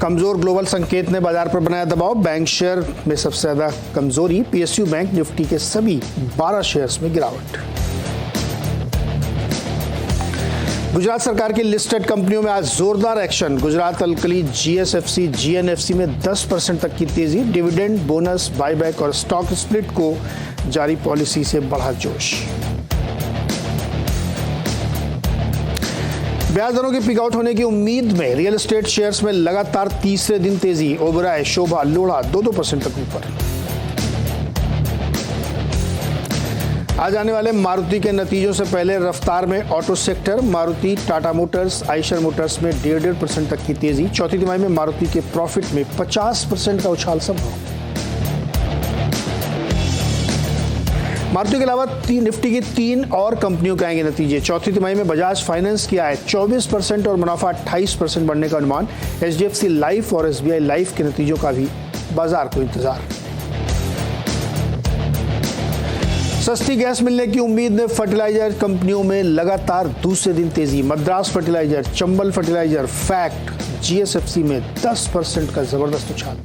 कमजोर ग्लोबल संकेत ने बाजार पर बनाया दबाव। बैंक शेयर में सबसे ज्यादा कमजोरी। पीएसयू बैंक निफ्टी के सभी 12 शेयर्स में गिरावट। गुजरात सरकार की लिस्टेड कंपनियों में आज जोरदार action. Gujarat alkali, GSFC, GNFC में 10% तक की तेजी। डिविडेंड, बोनस, बायबैक और स्टॉक स्प्लिट को जारी पॉलिसी से बढ़ा जोश। ब्याज दरों के पिक आउट होने की उम्मीद में रियल एस्टेट शेयर्स में लगातार तीसरे दिन तेजी। ओबराय, शोभा, लोढ़ा 2-2% तक ऊपर। आज आने वाले मारुति के नतीजों से पहले रफ्तार में auto sector. Maruti, Tata Motors, Eicher Motors में 1.5% तक की तेजी। चौथी तिमाही में मारुति के प्रॉफिट में 50% का उछाल संभव। मारुति के अलावा निफ्टी की 3 और कंपनियों के आएंगे नतीजे। चौथी तिमाही में बजाज फाइनेंस की आय 24% और मुनाफा 28% बढ़ने का अनुमान। एचडीएफसी लाइफ और एसबीआई लाइफ के नतीजों का भी बाजार को इंतजार। सस्ती गैस मिलने की उम्मीद ने फर्टिलाइजर कंपनियों में लगातार दूसरे दिन तेजी। Madras fertiliser, Chambal fertiliser, FACT, GSFC में 10% का जबरदस्त उछाल।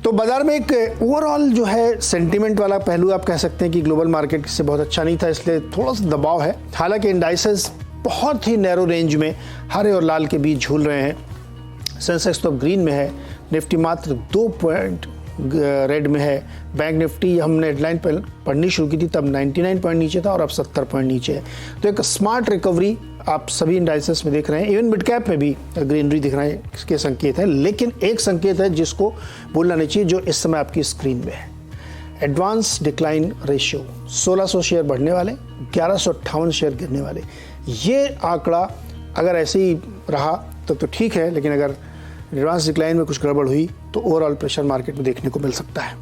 तो बाजार में एक ओवरऑल जो है सेंटीमेंट वाला पहलू आप कह सकते हैं कि ग्लोबल मार्केट से बहुत अच्छा नहीं था, इसलिए थोड़ा सा दबाव है। हालांकि इंडाइसेस बहुत ही नैरो रेंज में हरे और लाल के बीच झूल रहे हैं। सेंसेक्स तो ग्रीन में है, निफ्टी मात्र 2 पॉइंट रेड में है। बैंक निफ्टी हमने हेडलाइन पढ़नी शुरू की थी तब 99 पॉइंट नीचे था और अब 70 पॉइंट नीचे है। तो एक स्मार्ट रिकवरी आप सभी इंडाइसेस में देख रहे हैं। इवन मिड कैप में भी ग्रीनरी दिख रहे हैं, इसके संकेत हैं। लेकिन एक संकेत है जिसको भूलना नहीं चाहिए, जो इस समय आपकी स्क्रीन में है। एडवांस डिक्लाइन रेशियो 1600 शेयर बढ़ने वाले, 1158 शेयर गिरने वाले। ये आंकड़ा अगर ऐसे ही रहा तो ठीक है, लेकिन अगर एडवांस डिक्लाइन में कुछ गड़बड़ हुई तो ओवरऑल प्रेशर मार्केट में देखने को मिल सकता है।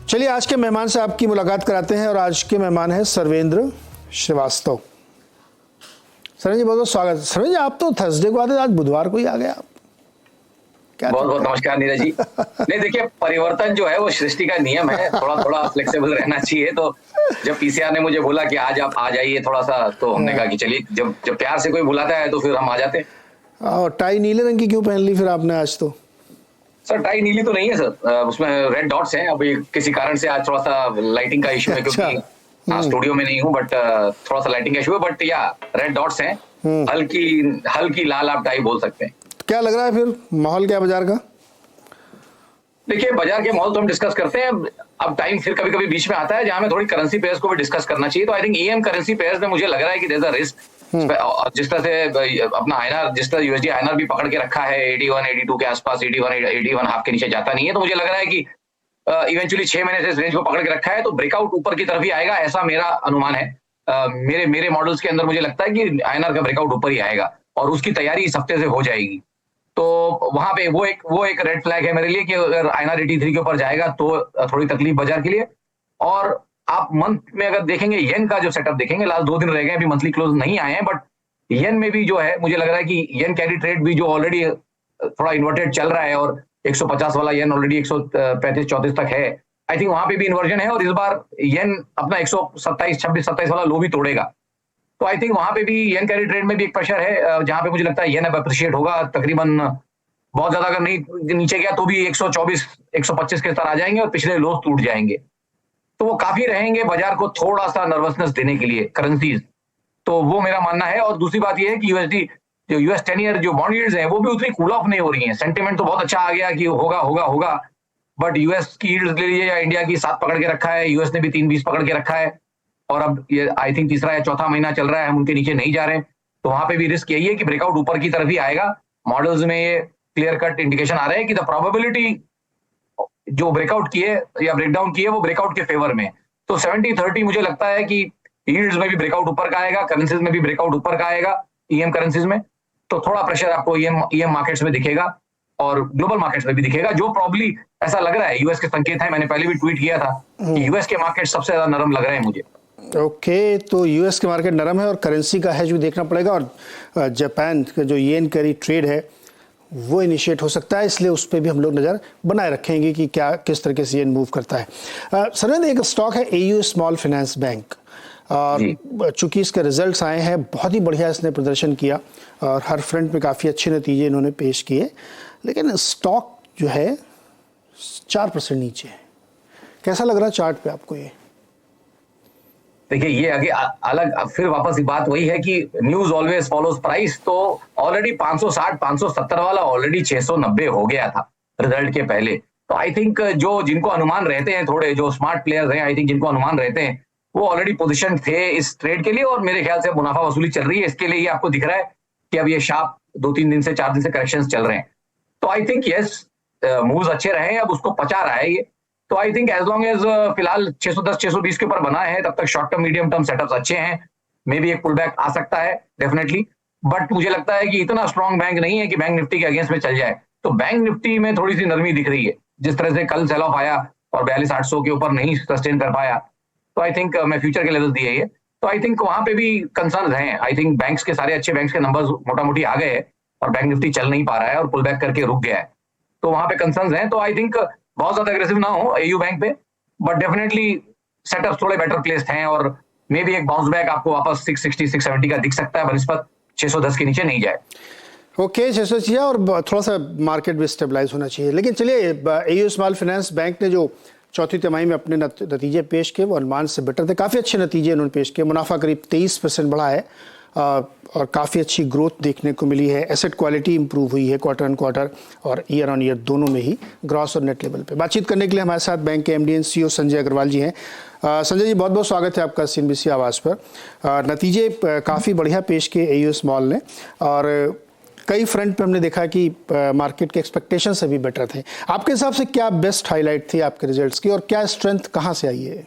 चलिए आज के मेहमान से आपकी मुलाकात कराते हैं और आज के मेहमान हैं सर्वेंद्र श्रीवास्तव। सर्वेंद्र जी बहुत बहुत स्वागत है। सर्वेंद्र जी आप तो थर्सडे को आते, आज बुधवार को ही आ गए आप। बहुत बहुत नमस्कार नीरज जी। नहीं देखिए, परिवर्तन जो है वो सृष्टि का नियम है, थोड़ा थोड़ा फ्लेक्सिबल रहना चाहिए। तो जब पीसीआर ने मुझे बोला कि आज आप आ जाइए थोड़ा सा, तो हमने कहा कि चलिए, जब प्यार से कोई बुलाता है तो फिर हम आ जाते हैं। और टाई नीले रंग की क्यों पहन ली फिर आपने आज? तो सर टाई नीली तो नहीं है सर, उसमें रेड डॉट्स हैं। अभी किसी कारण से आज थोड़ा सा लाइटिंग का इशू है, क्योंकि स्टूडियो में नहीं हूँ, बट थोड़ा सा लाइटिंग का इशू है। बट या रेड डॉट्स हैं, हल्की लाल आप टाई बोल सकते हैं। क्या लग रहा है फिर माहौल क्या बाजार का? देखिए बाजार के माहौल तो हम डिस्कस करते हैं। अब टाइम फिर कभी कभी बीच में आता है जहां में थोड़ी करेंसी पेयर्स को भी डिस्कस करना चाहिए। तो I think EM currency pairs में मुझे लग रहा है कि देयर इज अ रिस्क। जिस तरह से अपना आईएनआर, जिस तरह यूएसडी आईएनआर भी पकड़ के रखा है 81 82 के आसपास, 81 हाफ के नीचे जाता नहीं है। तो मुझे लग रहा है कि इवेंचुअली 6 महीने से इस रेंज को पकड़ के रखा है, तो ब्रेकआउट ऊपर की तरफ ही आएगा, ऐसा मेरा अनुमान है। मेरे मॉडल्स के अंदर मुझे लगता है कि आईएनआर का ब्रेकआउट ऊपर ही आएगा और उसकी तैयारी इस हफ्ते से हो जाएगी। तो वहां पे वो एक रेड फ्लैग है मेरे लिए कि अगर आईएनआर 83 के ऊपर जाएगा तो थोड़ी तकलीफ बाजार के लिए। और आप मंथ में अगर देखेंगे, येन का जो सेटअप देखेंगे, लास्ट 2 दिन रह गए, अभी मंथली क्लोज नहीं आए हैं, बट येन में भी जो है मुझे लग रहा है कि येन कैरी ट्रेड भी जो ऑलरेडी थोड़ा इन्वर्टेड चल रहा है और 150 वाला येन ऑलरेडी 135-34 तक है। आई थिंक वहां पे भी इन्वर्जन है और इस बार येन अपना 127 वाला लो भी तोड़ेगा। तो आई थिंक वहां पे भी येन कैरी ट्रेड में भी एक प्रेशर है, जहां पे मुझे लगता है येन अब अप्रिशिएट होगा। तकरीबन बहुत ज्यादा अगर नहीं नीचे गया तो भी 124-125 के स्तर आ जाएंगे और पिछले लोस टूट जाएंगे। तो वो काफी रहेंगे बाजार को थोड़ा सा नर्वसनेस देने के लिए करेंसीज। तो वो मेरा मानना है। और दूसरी बात ये है कि यूएसडी जो यूएस 10 ईयर जो बॉन्ड यील्ड्स हैं वो भी उतनी कूल ऑफ नहीं हो रही हैं। सेंटिमेंट तो बहुत अच्छा आ गया कि होगा, बट यूएस की यील्ड्स ले लीजिए या इंडिया की 7 पकड़ के रखा है, यूएस ने भी 3.20 पकड़ के रखा है और अब ये आई थिंक तीसरा या चौथा महीना चल रहा है, हम उनके नीचे नहीं जा रहे। तो वहां पे भी रिस्क यही है कि ब्रेकआउट ऊपर की तरफ ही आएगा। मॉडल्स में ये क्लियर कट इंडिकेशन आ रहे हैं कि द प्रोबेबिलिटी जो ब्रेकआउट किए या ब्रेकडाउन किए वो ब्रेकआउट के फेवर में। तो 70-30 मुझे लगता है कि यील्ड्स में भी ब्रेकआउट ऊपर का आएगा, करेंसीज में भी ब्रेकआउट ऊपर का आएगा, ईएम करेंसीज में। तो थोड़ा प्रेशर आपको ईएम मार्केट्स में दिखेगा और ग्लोबल मार्केट्स में भी दिखेगा, जो प्रॉब्ली ऐसा लग रहा है। यूएस के संकेत है, मैंने पहले भी ट्वीट किया था कि यूएस के मार्केट सबसे ज्यादा नरम लग रहे हैं मुझे। ओके, तो यूएस के मार्केट नरम है और करेंसी का हैज भी देखना पड़ेगा। और जापान का जो येन कैरी ट्रेड है वो इनिशिएट हो सकता है, इसलिए उस पर भी हम लोग नज़र बनाए रखेंगे कि क्या किस तरीके से येन मूव करता है। सर्वेंद्र, एक स्टॉक है एयू स्मॉल फाइनेंस बैंक। और चूंकि इसके रिजल्ट्स आए हैं, बहुत ही बढ़िया इसने प्रदर्शन किया और हर फ्रंट में काफ़ी अच्छे नतीजे इन्होंने पेश किए, लेकिन स्टॉक जो है 4% नीचे है। कैसा लग रहा है चार्ट पे आपको ये? देखिए, ये आगे अलग फिर वापस बात वही है कि न्यूज ऑलवेज फॉलोज प्राइस। तो ऑलरेडी 560 570 वाला ऑलरेडी 690 हो गया था रिजल्ट के पहले। तो आई थिंक जो जिनको अनुमान रहते हैं, थोड़े जो स्मार्ट प्लेयर्स हैं, आई थिंक जिनको अनुमान रहते हैं, वो ऑलरेडी पोजीशन थे इस ट्रेड के लिए और मेरे ख्याल से मुनाफा वसूली चल रही है। इसके लिए ये आपको दिख रहा है कि अब ये शार्प 2-3 दिन से 4 दिन से करेक्शंस चल रहे हैं। तो आई थिंक यस, मूव्स अच्छे रहे, अब उसको पचा रहा है ये। तो I think as long as फिलहाल 610 620 के ऊपर बना है, तब तक short term medium term setups अच्छे हैं। मे बी एक पुल बैक आ सकता है डेफिनेटली, बट मुझे लगता है कि इतना स्ट्रॉन्ग बैंक नहीं है कि बैंक निफ्टी के अगेंस्ट में चल जाए। तो बैंक निफ्टी में थोड़ी सी नरमी दिख रही है, जिस तरह से कल सेल ऑफ आया और 42,800 के ऊपर नहीं सस्टेन कर पाया। तो आई थिंक मैं फ्यूचर के लेवल दिए ये, तो आई थिंक वहां पे भी कंसर्न हैं। आई थिंक बैंक्स के सारे अच्छे बैंक्स के नंबर्स मोटा मोटी आ गए हैं और बैंक निफ्टी चल नहीं पा रहा है और पुल बैक करके रुक गया है। तो वहां पे कंसर्न हैं। तो आई थिंक बहुत ज्यादा एग्रेसिव ना हो एयू बैंक पे, बट डेफिनेटली सेटअप थोड़े बेटर प्लेस्ड हैं और मे बी एक बाउंस बैक आपको वापस 660 670 का दिख सकता है, बनिस्पत 610 के नीचे नहीं जाए। ओके, 600 चाहिए और थोड़ा सा मार्केट भी स्टेबलाइज होना चाहिए। लेकिन चलिए, एयू स्मॉल फाइनेंस बैंक ने जो चौथी तिमाही में अपने नतीजे पेश किए वो अनुमान से बेटर थे। काफ़ी अच्छे नतीजे उन्होंने पेश किए। मुनाफा करीब 23% बढ़ा है और काफ़ी अच्छी ग्रोथ देखने को मिली है। एसेट क्वालिटी इंप्रूव हुई है क्वार्टर ऑन क्वार्टर और ईयर ऑन ईयर दोनों में ही, ग्रॉस और नेट लेवल पे। बातचीत करने के लिए हमारे साथ बैंक के MD and CEO Sanjay Agarwal ji हैं। संजय जी, बहुत बहुत स्वागत है आपका CNBC आवाज़ पर। नतीजे काफ़ी बढ़िया पेश किए एयू स्मॉल ने और कई फ्रंट पे हमने देखा कि मार्केट के एक्सपेक्टेशन से भी बेटर थे। आपके हिसाब से क्या बेस्ट हाईलाइट थी आपके रिजल्ट्स की और क्या स्ट्रेंथ कहाँ से आई है?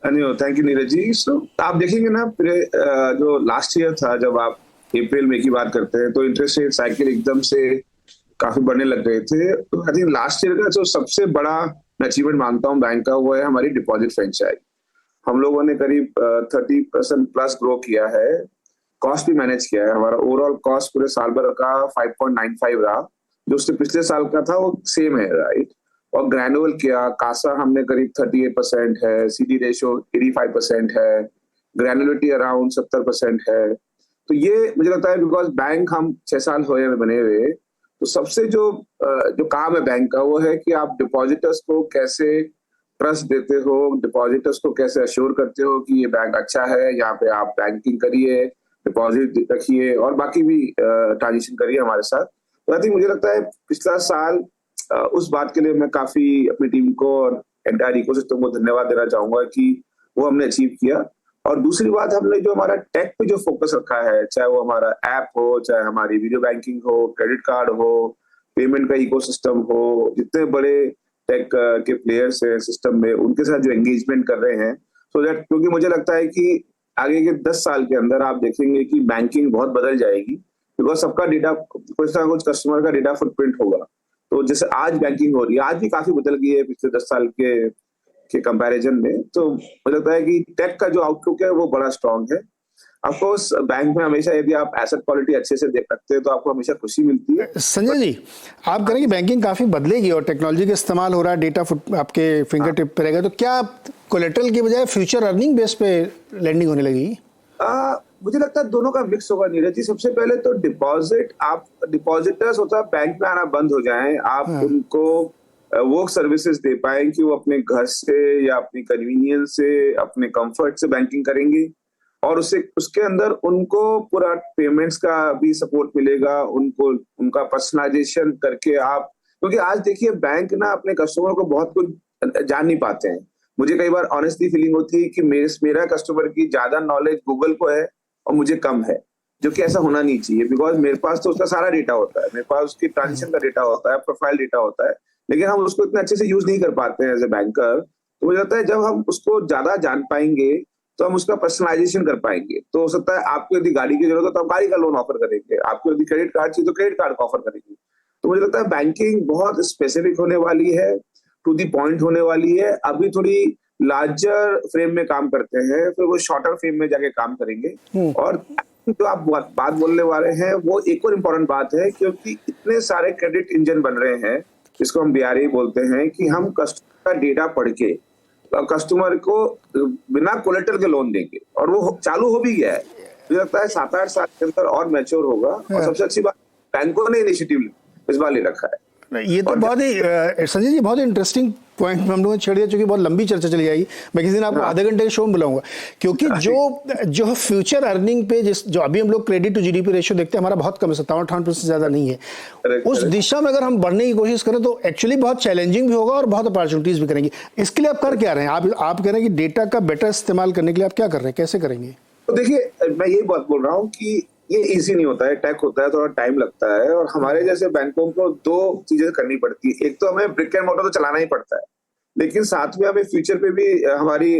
Thank you Neeraj ji. सो आप देखेंगे ना, जो लास्ट ईयर था, जब आप अप्रैल मई की बात करते हैं तो इंटरेस्ट रेट साइकिल एकदम से काफी बढ़ने लग गए थे। तो आई थिंक लास्ट ईयर का जो सबसे बड़ा अचीवमेंट मानता हूँ बैंक का, वो है हमारी डिपॉजिट फ्रेंचाइज। हम लोगों ने करीब 30% प्लस ग्रो किया है। कॉस्ट भी मैनेज किया है। हमारा ओवरऑल कॉस्ट पूरे साल भर का 5.95 रहा, जो उससे पिछले साल का था वो सेम है, राइट। और ग्रैनुअल किया, कासा हमने करीब 38% है, CD रेशियो 85% है, ग्रैनुलिटी अराउंड 70% है। तो ये मुझे लगता है बिकॉज बैंक हम 6 साल हुए बने हुए, तो सबसे जो काम है बैंक का वो है कि आप डिपॉजिटर्स को कैसे ट्रस्ट देते हो, डिपॉजिटर्स को कैसे अश्योर करते हो कि ये बैंक अच्छा है, यहाँ पे आप बैंकिंग करिए, डिपॉजिट रखिए और बाकी भी ट्रांजेक्शन करिए हमारे साथ। तो आई थिंक मुझे लगता है पिछला साल उस बात के लिए मैं काफी अपनी टीम को और एंटायर इकोसिस्टम को धन्यवाद देना चाहूंगा कि वो हमने अचीव किया। और दूसरी बात, हमने जो हमारा टेक पे जो फोकस रखा है, चाहे वो हमारा ऐप हो, चाहे हमारी वीडियो बैंकिंग हो, क्रेडिट कार्ड हो, पेमेंट का इकोसिस्टम हो, जितने बड़े टेक के प्लेयर्स हैं सिस्टम में, उनके साथ जो एंगेजमेंट कर रहे हैं, सो दैट, क्योंकि मुझे लगता है कि आगे के 10 साल के अंदर आप देखेंगे कि बैंकिंग बहुत बदल जाएगी, बिकॉज सबका डेटा, कुछ ना कुछ कस्टमर का डेटा फुटप्रिंट होगा। तो जैसे आज बैंकिंग हो रही है, आज भी काफी बदल गई है पिछले 10 साल के कंपैरिजन में। तो मुझे लगता है कि टेक का जो आउटलुक है वो बड़ा स्ट्रांग है। ऑफ कोर्स बैंक में हमेशा यदि आप एसेट क्वालिटी अच्छे से देख सकते हैं तो आपको हमेशा खुशी मिलती है। संजय जी, आप करेंगे बैंकिंग काफी बदलेगी और टेक्नोलॉजी का इस्तेमाल हो रहा है, डेटा आपके फिंगर टिप पे रहेगा, तो क्या कोलेटरल की बजाय फ्यूचर अर्निंग बेस पे लेंडिंग होने लगेगी? मुझे लगता है दोनों का मिक्स होगा नीरज जी। सबसे पहले तो डिपॉजिटर्स होता है बैंक में आना बंद हो जाएं, आप उनको वो सर्विसेज दे पाए कि वो अपने घर से या अपनी कन्वीनियंस से, अपने कंफर्ट से बैंकिंग करेंगे और उसके अंदर उनको पूरा पेमेंट्स का भी सपोर्ट मिलेगा, उनको उनका पर्सनलाइजेशन करके आप, क्योंकि आज देखिए बैंक ना अपने कस्टमर को बहुत कुछ जान नहीं पाते हैं। मुझे कई बार ऑनेस्टली फीलिंग होती है कि मेरा कस्टमर की ज्यादा नॉलेज गूगल को है और मुझे कम है, जो कि ऐसा होना नहीं चाहिए। बिकॉज मेरे पास तो उसका सारा डेटा होता है, मेरे पास उसकी ट्रांजेक्शन का डेटा होता है, प्रोफाइल डेटा होता है, लेकिन हम उसको इतने अच्छे से यूज नहीं कर पाते हैं एज ए बैंकर। तो मुझे लगता है जब हम उसको ज्यादा जान पाएंगे तो हम उसका पर्सनलाइजेशन कर पाएंगे। तो हो सकता है आपको यदि गाड़ी की जरूरत है तो आप गाड़ी का लोन ऑफर करेंगे, आपको यदि क्रेडिट कार्ड चाहिए तो क्रेडिट कार्ड का ऑफर करेंगे। तो मुझे लगता है बैंकिंग बहुत स्पेसिफिक होने वाली है, टू दी पॉइंट होने वाली है। अभी थोड़ी लार्जर फ्रेम में काम करते हैं, फिर वो शॉर्टर फ्रेम में जाके काम करेंगे। और जो आप बात बोलने वाले हैं वो एक और इम्पोर्टेंट बात है, क्योंकि इतने सारे क्रेडिट इंजन बन रहे हैं, जिसको हम BRE बोलते हैं, कि हम कस्टमर का डेटा पढ़ के कस्टमर को बिना कोलेटरल के लोन देंगे, और वो चालू हो भी गया है। मुझे लगता है 7-8 साल के अंदर और मैच्योर होगा। और सबसे अच्छी बात, बैंकों ने इनिशिएटिव इस बार ले रखा है। ये तो बहुत ही संजय जी बहुत ही इंटरेस्टिंग पॉइंट हम लोगों ने छेड़ दिया, क्योंकि बहुत लंबी चर्चा चली जाएगी। मैं किसी दिन आपको आधे घंटे के शो में बुलाऊंगा, क्योंकि जो फ्यूचर अर्निंग पे जो अभी हम लोग क्रेडिट टू जीडीपी रेशियो देखते हैं, हमारा बहुत कम है, 57-58% से ज्यादा नहीं है। उस दिशा में अगर हम बढ़ने की कोशिश करें तो एक्चुअली बहुत चैलेंजिंग भी होगा और बहुत अपॉर्चुनिटीज भी करेंगे। इसके लिए आप कर क्या रहे हैं? आप कह रहे हैं कि डेटा का बेटर इस्तेमाल करने के लिए आप क्या कर रहे हैं, कैसे करेंगे? तो देखिए, मैं यही बात बोल रहा हूँ कि ये इजी नहीं होता है, टेक होता है, थोड़ा टाइम लगता है, और हमारे जैसे बैंकों को 2 चीजें करनी पड़ती है। एक तो हमें ब्रिक एंड मोर्टर तो चलाना ही पड़ता है, लेकिन साथ में हमें फ्यूचर पे भी हमारी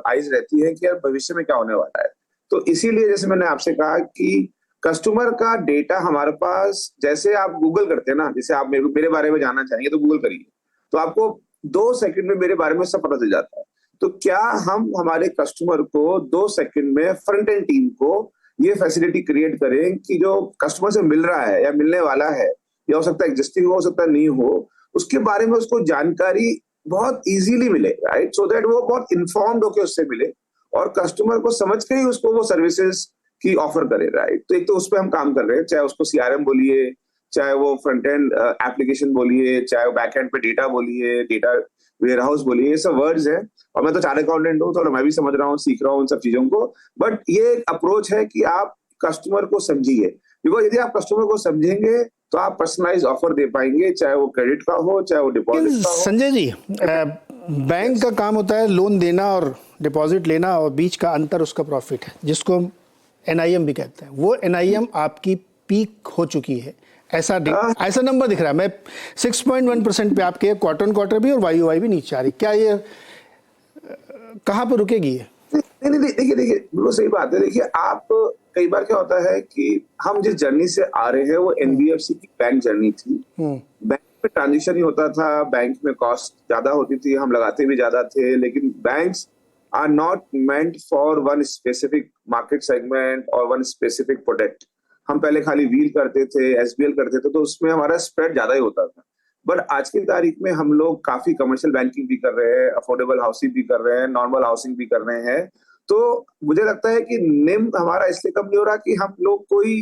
आइज रहती है कि यार भविष्य में क्या होने वाला है। तो इसीलिए जैसे मैंने आपसे कहा कि कस्टमर का डेटा हमारे पास, जैसे आप गूगल करते हैं ना, जैसे आप मेरे बारे में जानना चाहेंगे तो गूगल करिए, तो आपको 2 सेकंड में मेरे बारे में सब पता चल जाता है। तो क्या हम हमारे कस्टमर को 2 सेकंड में फ्रंट एंड टीम को ये फैसिलिटी क्रिएट करें कि जो कस्टमर से मिल रहा है या मिलने वाला है, या हो सकता है एग्जिस्टिंग हो सकता है नहीं हो, उसके बारे में उसको जानकारी बहुत इजीली मिले, राइट, सो दैट वो बहुत इन्फॉर्म्ड होकर उससे मिले और कस्टमर को समझ के ही उसको वो सर्विसेज की ऑफर करे, राइट। तो एक तो उस पर हम काम कर रहे हैं, चाहे उसको CRM बोलिए, चाहे वो फ्रंट एंड एप्लीकेशन बोलिए, चाहे वो बैक एंड पे डेटा बोलिए, डेटा वेयर हाउस बोलिए, ये सब वर्ड्स हैं। और मैं तो चार्टर्ड अकाउंटेंट हूँ, तो मैं भी समझ रहा हूँ, सीख रहा हूँ उन सब चीजों को। बट ये एक अप्रोच है कि आप कस्टमर को समझिए, बिकॉज यदि आप कस्टमर को समझेंगे तो आप पर्सनलाइज ऑफर दे पाएंगे, चाहे वो क्रेडिट का हो, चाहे वो डिपॉजिट का हो। संजय जी, बैंक का काम होता है लोन देना और डिपॉजिट लेना, और बीच का अंतर उसका प्रॉफिट है, जिसको हम NIM भी कहते हैं। वो NIM आपकी पीक हो चुकी है, ऐसा नंबर दिख रहा है। मैं 6.1% पे आपके क्वार्टर भी और YOY भी नीचे आ रही। क्या ये कहाँ पे रुकेगी? नहीं, देखिए बिल्कुल सही बात है। देखिए, आप कई बार क्या होता है कि हम जिस जर्नी से आ रहे हैं वो NBFC की बैंक जर्नी थी। बैंक में ट्रांजिशन ही होता था, बैंक में कॉस्ट ज्यादा होती थी, हम लगाते भी ज्यादा थे, लेकिन banks are not meant for one specific market segment और वन स्पेसिफिक प्रोडक्ट। हम पहले खाली व्हील करते थे, SBL करते थे, तो उसमें हमारा स्प्रेड ज्यादा ही होता था। बट आज की तारीख में हम लोग काफी कमर्शियल बैंकिंग भी कर रहे हैं, अफोर्डेबल हाउसिंग भी कर रहे हैं, नॉर्मल हाउसिंग भी कर रहे हैं। तो मुझे लगता है कि निम हमारा इसलिए कम नहीं हो रहा कि हम लोग कोई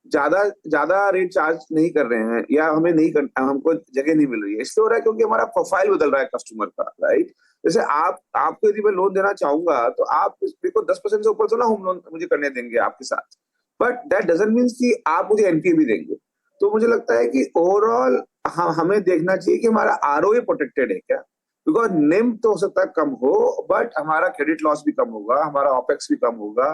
ज्यादा रेट चार्ज नहीं कर रहे हैं, या हमें हमको जगह नहीं मिल रही है। इसलिए हो रहा है क्योंकि हमारा प्रोफाइल बदल रहा है कस्टमर का, राइट। जैसे आपको यदि मैं लोन देना चाहूंगा तो आप देखो 10% से ऊपर तो ना होम लोन मुझे करने देंगे आपके साथ, बट दैट डजंट मीन कि आप मुझे NPA भी देंगे। तो मुझे लगता है कि ओवरऑल हमें देखना चाहिए कि हमारा ROA प्रोटेक्टेड है क्या, बिकॉज निम तो हो सकता है कम हो, बट हमारा क्रेडिट लॉस भी कम होगा, हमारा OPEX भी कम होगा,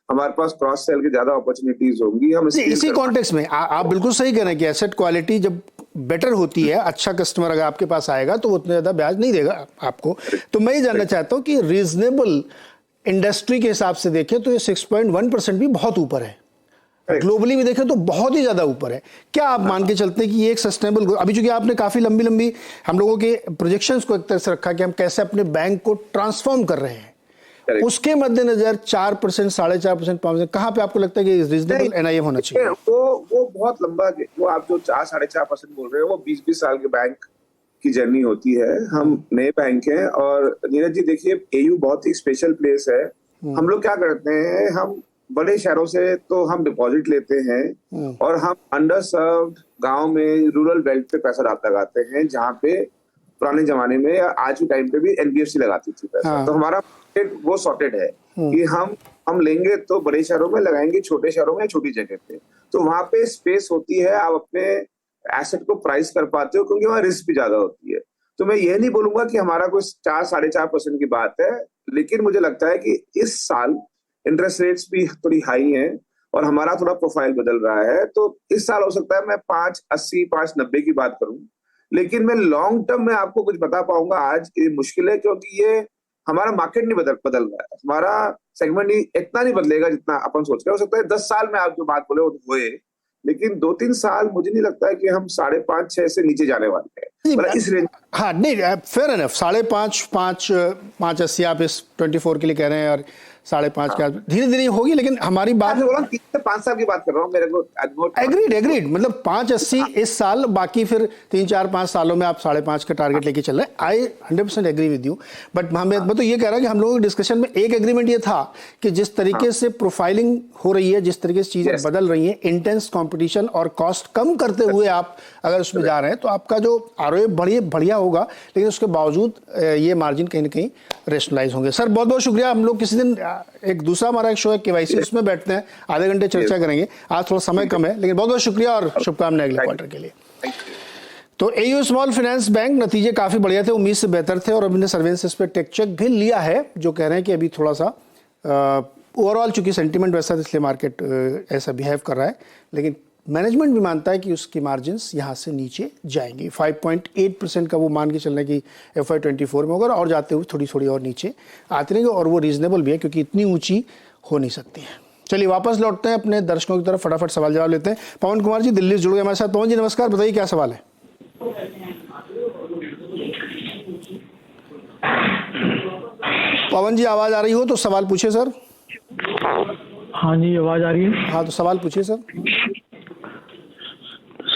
हमारे पास क्रॉस सेल की ज्यादा अपॉर्चुनिटीज होंगी। हम इसी कॉन्टेक्स्ट में आप बिल्कुल सही कह रहे हैं कि एसेट क्वालिटी जब बेटर होती है, अच्छा कस्टमर अगर आपके पास आएगा तो वो उतना ज्यादा ब्याज नहीं देगा आपको। तो मैं ये जानना चाहता हूँ कि रीजनेबल इंडस्ट्री के हिसाब से देखें तो ये 6.1% भी बहुत ऊपर है, ग्लोबली भी देखें तो बहुत ही ज्यादा ऊपर है। क्या आप मान के चलते हैं कि ये एक सस्टेनेबल, अभी चूंकि आपने काफी लंबी हम लोगों के प्रोजेक्शंस को एक तरह से रखा कि हम कैसे अपने बैंक को ट्रांसफॉर्म कर रहे हैं, उसके मद्देनजर 4%, 4.5%, 5%, कहाँ पे आपको लगता है कि रीजनेबल NIM होना चाहिए? वो बहुत लंबा, वो आप जो 4-4.5% बोल रहे हैं वो 20-20 साल के बैंक की जर्नी होती है। हम नए बैंक हैं, और नीरज जी देखिए, AU बहुत ही स्पेशल प्लेस है। हम लोग क्या करते हैं, हम बड़े शहरों से तो हम डिपॉजिट लेते हैं, और हम अंडर सर्व्ड गांव में रूरल बेल्ट पे पैसा लगाते हैं, जहाँ पे पुराने जमाने में या आज के टाइम पे भी NBFC लगाती थी पैसा। तो हमारा वो सॉर्टेड है कि हम लेंगे तो बड़े शहरों में लगाएंगे, छोटे शहरों में, छोटी जगह पे। तो वहां पे स्पेस होती है, आप अपने एसेट को प्राइस कर पाते हो, क्योंकि वहां रिस्क भी ज्यादा होती है। तो मैं ये नहीं बोलूंगा कि हमारा कोई 4-4.5% की बात है, लेकिन मुझे लगता है कि इस साल इंटरेस्ट रेट्स भी थोड़ी हाई हैं और हमारा थोड़ा प्रोफाइल बदल रहा है। तो इस साल हो सकता है मैं 5.80, 5.90 की बात करूं, लेकिन मैं लॉन्ग टर्म में आपको कुछ बता पाऊंगा आज ये मुश्किल है, क्योंकि ये हमारा मार्केट नहीं बदल रहा है, हमारा सेगमेंट इतना नहीं बदलेगा जितना अपन सोच रहे हैं। हो सकता है 10 साल में आप जो बात बोले वो होए, लेकिन 2-3 साल मुझे नहीं लगता है कि हम 5.5-6 से नीचे जाने वाले हैं इस रेंज। हाँ, नहीं, फेयर एनफ, 5.5, 5.80 आप इस 24 के लिए कह रहे हैं, और 5.5 के आसपास धीरे धीरे होगी, लेकिन हमारी बात 3 से 5 साल की बात कर रहा हूँ मेरे को। एग्रीड मतलब 5.80 इस साल, बाकी फिर 3-4-5 सालों में आप 5.5 का टारगेट लेके चल रहे हैं। आई 100% एग्री विद यू, बट मैं तो ये कह रहा कि हम लोगों के डिस्कशन में एक एग्रीमेंट ये था कि जिस तरीके से प्रोफाइलिंग हो रही है, जिस तरीके से चीजें बदल रही हैं, इंटेंस कंपटीशन और कॉस्ट कम करते हुए आप अगर उसमें जा रहे हैं तो आपका जो आरओए बढ़िया होगा, लेकिन उसके बावजूद ये मार्जिन कहीं ना कहीं रेशनलाइज होंगे। सर बहुत बहुत शुक्रिया। हम लोग किसी दिन एक दूसरा हमारा एक शो है केवाईसी, उसमें बैठते हैं, आधे घंटे चर्चा करेंगे। आज थोड़ा समय कम है, लेकिन बहुत बहुत शुक्रिया और शुभकामनाएं अगले क्वार्टर के लिए। तो एयू स्मॉल फाइनेंस बैंक नतीजे काफी बढ़िया थे, उम्मीद से बेहतर थे, और अभी सर्वेलेंस पे टेक चेक भी लिया है, जो कह रहे हैं कि अभी थोड़ा सा ओवरऑल चूंकि सेंटीमेंट वैसा था इसलिए मार्केट ऐसा बिहेव कर रहा है, लेकिन मैनेजमेंट भी मानता है कि उसकी मार्जिन्स यहाँ से नीचे जाएंगी। 5.8% का वो मान के चलने की FY24 में होगा, और जाते हुए थोड़ी और नीचे आते रहेंगे, और वो रीजनेबल भी है क्योंकि इतनी ऊंची हो नहीं सकती है। चलिए वापस लौटते हैं अपने दर्शकों की तरफ, फटाफट सवाल जवाब लेते हैं। पवन कुमार जी दिल्ली से जुड़ गए हमारे साथ। पवन जी नमस्कार, बताइए क्या सवाल है। पवन जी आवाज आ रही हो तो सवाल पूछिए सर। हाँ जी आवाज आ रही है। हाँ तो सवाल पूछिए सर।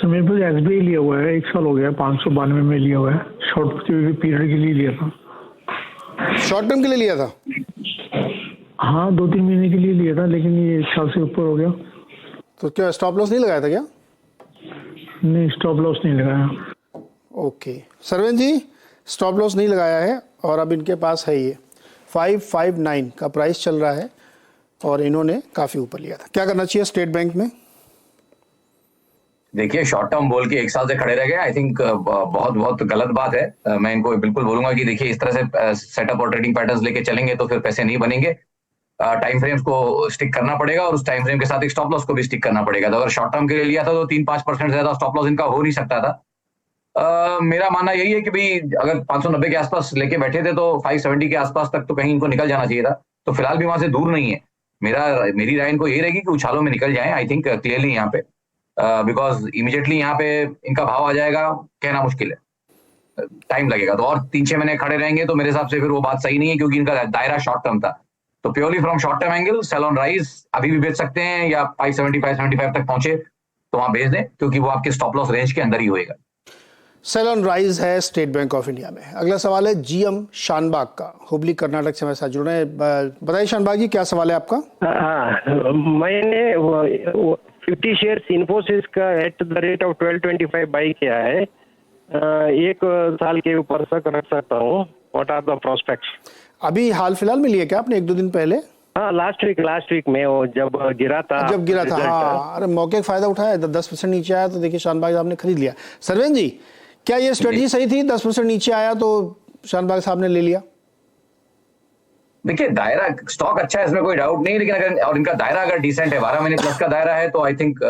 मेरे पास SBI लिया हुआ है, 1 साल हो गया, 592 में लिया हुआ है, शॉर्ट पीरियड के लिए लिया था। शॉर्ट टर्म के लिए लिया था? हाँ 2-3 महीने के लिए लिया था, लेकिन ये 1 साल से ऊपर हो गया। तो क्या स्टॉप लॉस नहीं लगाया था क्या? नहीं स्टॉप लॉस नहीं लगाया। ओके सरवेन जी, स्टॉप लॉस नहीं लगाया है, और अब इनके पास है ये 559 का प्राइस चल रहा है, और इन्होंने काफी ऊपर लिया था। क्या करना चाहिए स्टेट बैंक में? देखिए शॉर्ट टर्म बोल के 1 साल से खड़े रह गए, आई थिंक बहुत गलत बात है। मैं इनको बिल्कुल बोलूंगा कि देखिए इस तरह से सेटअप और ट्रेडिंग पैटर्न्स लेके चलेंगे तो फिर पैसे नहीं बनेंगे। टाइम फ्रेम्स को स्टिक करना पड़ेगा, और उस टाइम फ्रेम के साथ एक स्टॉप लॉस को भी स्टिक करना पड़ेगा। तो अगर शॉर्ट टर्म के लिए लिया था तो 3-5% से ज्यादा स्टॉप लॉस इनका हो नहीं सकता था। मेरा मानना यही है कि भाई अगर 590 के आसपास लेके बैठे थे तो 570 के आसपास तक तो कहीं इनको निकल जाना चाहिए था। तो फिलहाल भी वहां से दूर नहीं है। मेरी राय इनको यही रहेगी कि उछालों में निकल जाए, आई थिंक क्लियरली यहाँ पे, बिकॉज इमीडिएटली यहाँ पे इनका भाव आ जाएगा कहना मुश्किल है, टाइम लगेगा। तो और 3-6 महीने खड़े रहेंगे तो मेरे हिसाब से फिर वो बात सही नहीं है, क्योंकि इनका दायरा शॉर्ट टर्म था। तो purely from short term angle sell on rise अभी भी बेच सकते हैं, या 570-575 तक पहुंचे तो वहां बेच दें, क्योंकि वो आपके स्टॉप लॉस रेंज के अंदर ही होएगा। सेल ऑन राइज है स्टेट बैंक ऑफ इंडिया में। अगला सवाल है GM शानबाग का, हुबली कर्नाटक से हमारे साथ जुड़ रहे हैं। बताइए शानबाग जी क्या सवाल है आपका? मैंने 50 शेयर्स इन्फोसिस का at the rate of 1225 by किया है। 1 साल के ऊपर तक रख सकता हूँ। What are the prospects? अभी हाल फिलहाल में लिया क्या आपने, 1-2 दिन पहले? हाँ लास्ट वीक में वो जब गिरा था। हाँ, अरे मौके का फायदा उठाया, 10% नीचे आया तो देखिए शानबाग साहब ने खरीद लिया। सरवेन जी क्या ये स्ट्रेटजी सही थी? 10% नीचे आया तो शानबाग साहब ने ले लिया। देखिए दायरा स्टॉक अच्छा है, इसमें कोई डाउट नहीं, लेकिन अगर और इनका दायरा अगर डिसेंट है, 12 महीने प्लस का दायरा है, तो आई थिंक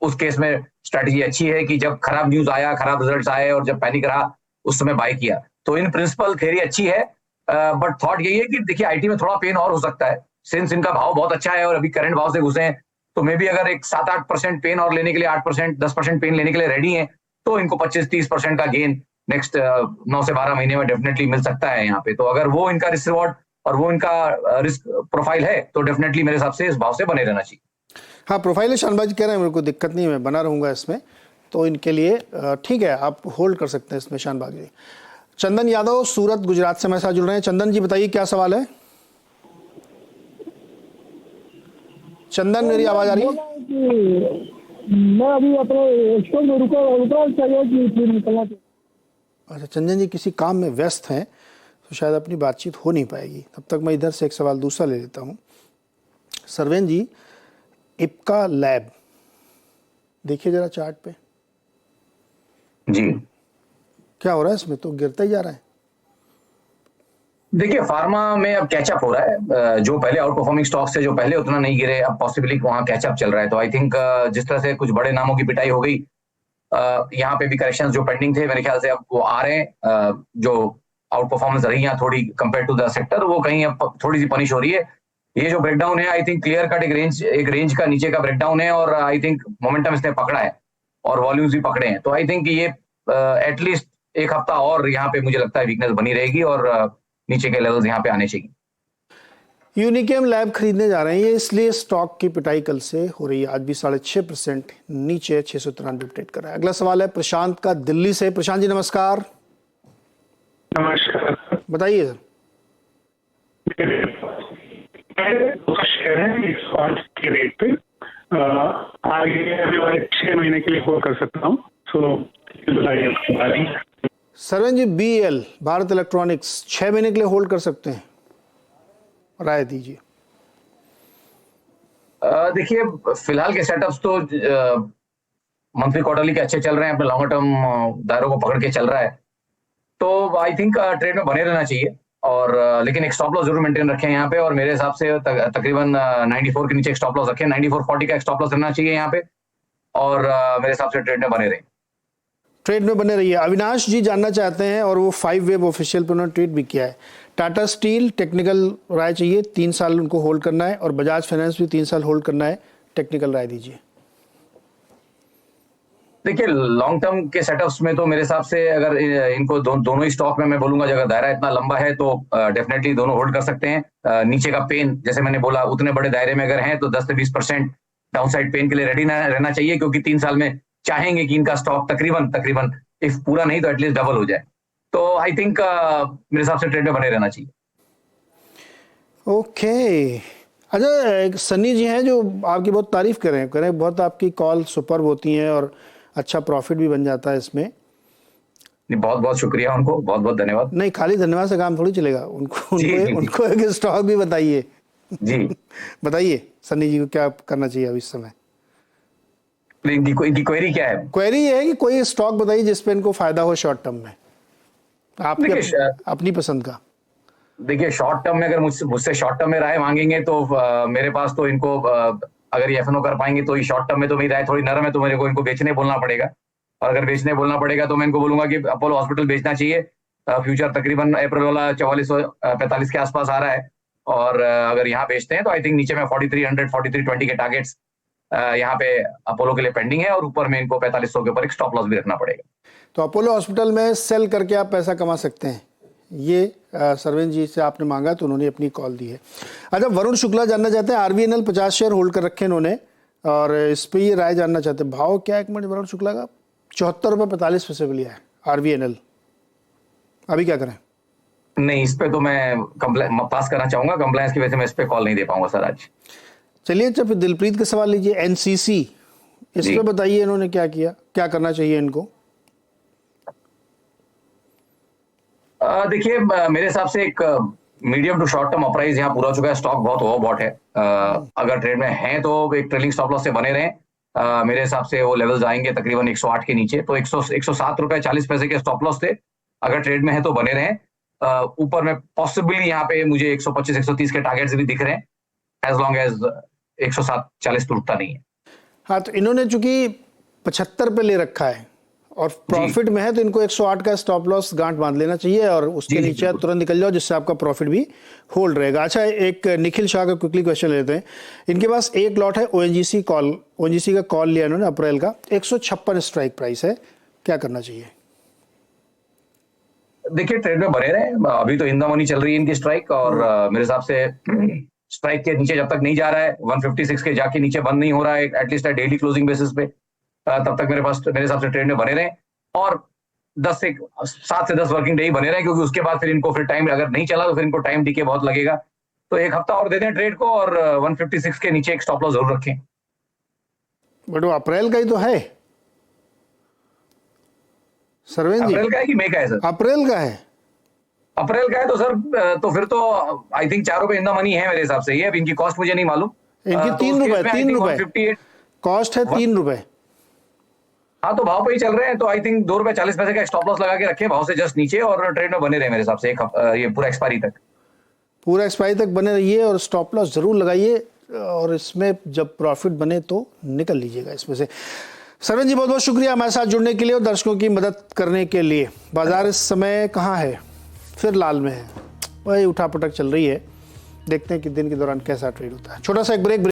उस केस में स्ट्रेटजी अच्छी है कि जब खराब न्यूज आया, खराब रिजल्ट्स आए और जब पैनिक रहा उस समय बाय किया। तो इन प्रिंसिपल थ्योरी अच्छी है, बट थॉट यही है कि देखिए आईटी में थोड़ा पेन और हो सकता है, सिंस इनका भाव बहुत अच्छा है और अभी करंट भाव से घुसे हैं, तो मे भी अगर एक 7-8% पेन और लेने के लिए 8%, 10% पेन लेने के लिए रेडी है, तो इनको 25-30% का गेन नेक्स्ट 9 से 12 महीने में डेफिनेटली मिल सकता है यहाँ पे। तो अगर वो इनका रिस्क रिवॉर्ड और वो इनका रिस्क प्रोफाइल है तो डेफिनेटली मेरे हिसाब से इस भाव से बने रहना चाहिए। हाँ प्रोफाइल है, शानबाज कह रहे हैं मेरे को दिक्कत नहीं है, मैं बना रहूंगा इसमें, तो इनके लिए ठीक है, आप होल्ड कर सकते हैं इसमें शानबाज जी। चंदन यादव सूरत गुजरात से मेरे साथ जुड़ रहे हैं। चंदन जी बताइए क्या सवाल है? चंदन मेरी आवाज आ रही है? मैं अभी अपने स्टॉक में रुका चाहिए कि निकलना चाहिए। अच्छा चंदन जी किसी काम में व्यस्त हैं तो शायद अपनी बातचीत हो नहीं पाएगी, तब तक मैं इधर से एक सवाल दूसरा ले लेता हूँ। सरवेन जी इप्का लैब देखिए जरा चार्ट पे जी, क्या हो रहा है इसमें, तो गिरता ही जा रहा है। देखिए फार्मा में अब कैचअप हो रहा है, जो पहले आउट परफॉर्मिंग स्टॉक्स थे जो पहले उतना नहीं गिरे, अब पॉसिबली वहां कैचअप चल रहा है। तो आई थिंक जिस तरह से कुछ बड़े नामों की पिटाई हो गई, यहाँ पे भी करेक्शंस जो पेंडिंग थे मेरे ख्याल से अब वो आ रहे हैं। जो आउट परफॉर्मेंस रही है थोड़ी कंपेयर टू द सेक्टर, वो कहीं अब थोड़ी सी पनिश हो रही है। ये जो ब्रेकडाउन है आई थिंक क्लियर कट एक रेंज का नीचे का ब्रेकडाउन है, और आई थिंक मोमेंटम इसने पकड़ा है और वॉल्यूम्स भी पकड़े हैं। तो आई थिंक ये एटलीस्ट 1 हफ्ता और यहाँ पे मुझे लगता है वीकनेस बनी रहेगी और नीचे के लेवल्स यहाँ पे आने चाहिए। यूनिकेम लैब खरीदने जा रहे हैं, ये इसलिए स्टॉक की पिटाई कल से हो रही है। आज भी 6.5% नीचे 693 ट्रेड कर रहा है। अगला सवाल है प्रशांत का दिल्ली से। प्रशांत जी नमस्कार। नमस्कार। बताइए सर। शेयर है 108 के रेट पे, आगे अभी वाले 6 महीने के लिए होल्ड कर सकता हूँ, तो बताइए। सरवन जी, BEL भारत इलेक्ट्रॉनिक्स 6 महीने के लिए होल्ड कर सकते हैं, राय दीजिए। देखिए फिलहाल के सेटअप्स तो मंथली क्वार्टरली के अच्छे चल रहे हैं, अपने लॉन्गर टर्म दायरों को पकड़ के चल रहा है, तो आई थिंक ट्रेड में बने रहना चाहिए। और लेकिन एक स्टॉप लॉस जरूर मेंटेन रखें यहाँ पे, और मेरे हिसाब से तकरीबन 94 के नीचे एक स्टॉप लॉस रखें। 94.40 का एक स्टॉप लॉस रहना चाहिए यहाँ पे, और मेरे हिसाब से ट्रेड में बने रहें। ट्रेड में बने रहिए। अविनाश जी जानना चाहते हैं, और वो 5 वेब ऑफिशियल पर उन्होंने ट्वीट भी किया है। टाटा स्टील टेक्निकल राय चाहिए, 3 साल उनको होल्ड करना है, और बजाज फाइनेंस भी 3 साल होल्ड करना है, टेक्निकल राय दीजिए। देखिए लॉन्ग टर्म के सेटअप्स में तो मेरे हिसाब से अगर इनको दोनों ही स्टॉक में मैं बोलूंगा, अगर दायरा इतना लंबा है तो डेफिनेटली दोनों होल्ड कर सकते हैं। नीचे का पेन जैसे मैंने बोला, उतने बड़े दायरे में अगर हैं तो 10 से 20% डाउनसाइड पेन के लिए रेडी रहना चाहिए, क्योंकि 3 साल में चाहेंगे कि इनका स्टॉक तकरीबन इफ पूरा नहीं तो एटलीस्ट डबल हो जाए। तो आई थिंक मेरे हिसाब से ट्रेड में बने रहना चाहिए। ओके। अच्छा, एक सन्नी जी हैं जो आपकी बहुत तारीफ करें, बहुत आपकी कॉल सुपर्ब होती हैं और अच्छा प्रॉफिट भी बन जाता है इसमें। बहुत बहुत शुक्रिया उनको, बहुत बहुत धन्यवाद। नहीं, खाली धन्यवाद से काम थोड़ी चलेगा, उनको एक स्टॉक भी बताइए जी। बताइए सन्नी जी को क्या करना चाहिए अब इस समय। इनकी क्वेरी क्या है? क्वेरी ये है कि कोई स्टॉक बताइए जिसपे इनको फायदा हो शॉर्ट टर्म में, आपकी अपनी पसंद का। देखिए शॉर्ट टर्म में अगर मुझसे शॉर्ट टर्म में राय मांगेंगे तो मेरे पास तो इनको अगर ये FNO कर पाएंगे तो शॉर्ट टर्म में तो मेरी राय थोड़ी नरम है, तो मेरे को इनको बेचने बोलना पड़ेगा। और अगर बेचने बोलना पड़ेगा तो मैं इनको बोलूंगा कि अपोलो हॉस्पिटल बेचना चाहिए। फ्यूचर तकरीबन अप्रैल वाला 4445 के आसपास आ रहा है, और अगर यहाँ बेचते हैं तो आई थिंक नीचे में 4300 4320 के टारगेट्स यहाँ पे अपोलो के लिए पेंडिंग है, और ऊपर में इनको 4500 के ऊपर एक स्टॉप लॉस भी रखना पड़ेगा। तो अपोलो हॉस्पिटल में सेल करके आप पैसा कमा सकते हैं, ये सरविन जी से आपने मांगा तो उन्होंने अपनी कॉल दी है। अच्छा, वरुण शुक्ला जानना चाहते हैं RVNL 50 शेयर होल्ड कर रखे इन्होंने, और इस पर ये राय जानना चाहते हैं। भाव क्या है एक मिनट वरुण शुक्ला का? 74 रुपये 45 पैसे पे लिया है RVNL, अभी क्या करें? नहीं, इस पे तो मैं पास करना चाहूंगा, कंप्लायंस की वजह से मैं इस पे कॉल नहीं दे पाऊंगा सर आज। चलिए, जब दिलप्रीत का सवाल लीजिए। NCC, इस पे बताइए इन्होंने क्या किया, क्या करना चाहिए इनको? देखिए मेरे हिसाब से एक मीडियम टू शॉर्ट टर्म अपराइज यहाँ पूरा हो चुका है, स्टॉक बहुत ओवरबॉट है। अगर ट्रेड में है तो एक ट्रेलिंग स्टॉप लॉस से बने रहें। मेरे हिसाब से वो लेवल्स आएंगे तकरीबन 108 के नीचे, तो 107 रुपए 40 पैसे के स्टॉप लॉस थे। अगर ट्रेड में है तो बने रहें। ऊपर में पॉसिबली यहाँ पे मुझे 125 130 के टारगेट्स भी दिख रहे हैं, एज लॉन्ग एज 107 40 तो रुकता नहीं है। हाँ, तो इन्होंने चूंकि 75 पे ले रखा है और प्रॉफिट में है, तो इनको 108 का स्टॉप लॉस गांठ बांध लेना चाहिए, और उसके नीचे तुरंत निकल जाओ, जिससे आपका प्रॉफिट भी होल्ड रहेगा। अच्छा, एक निखिल शाह का क्विकली क्वेश्चन लेते हैं। इनके पास एक लॉट है ONGC का कॉल लिया इन्होंने अप्रैल का, 156 स्ट्राइक प्राइस है, क्या करना चाहिए? देखिए ट्रेड में बने रहे, अभी तो इन द मनी चल रही है इनकी स्ट्राइक, और मेरे हिसाब से स्ट्राइक के नीचे जब तक नहीं जा रहा है, 156 के जाके नीचे बंद नहीं हो रहा है एटलीस्ट डेली क्लोजिंग बेसिस पे, तब तक मेरे हिसाब से ट्रेड में बने रहे, और 7 से 10 वर्किंग डे ही बने रहे, क्योंकि उसके बाद फिर इनको टाइम अगर नहीं चला तो फिर इनको टाइम डीके बहुत लगेगा। तो एक हफ्ता और दे दें ट्रेड को, और 156 के नीचे एक स्टॉप लॉस जरूर रखें। बट वो अप्रैल का ही तो है सरवेन जी। अप्रैल का है कि मई का है सर? अप्रैल का है। अप्रैल का है तो सर, तो फिर तो आई थिंक 4 रुपए इन द मनी है मेरे हिसाब से। ये अब इनकी कॉस्ट मुझे नहीं मालूम, इनकी 3 रुपए कॉस्ट है, 3 रुपए। हाँ, तो भाव पे ही चल रहे हैं, तो आई थिंक 2 रुपए 40 पैसे का स्टॉप लॉस लगा के रखे भाव से जस्ट नीचे, और ट्रेड में बने रहे मेरे हिसाब से ये पूरा एक्सपायरी तक बने रहिए, और स्टॉप लॉस जरूर लगाइए, और इसमें जब प्रॉफिट बने तो निकल लीजिएगा इसमें से। सरवन जी, बहुत बहुत शुक्रिया हमारे साथ जुड़ने के लिए और दर्शकों की मदद करने के लिए। बाजार इस समय कहाँ है? फिर लाल में है, वही उठापटक चल रही है। देखते हैं कि दिन के दौरान कैसा ट्रेड होता है। छोटा सा एक ब्रेक।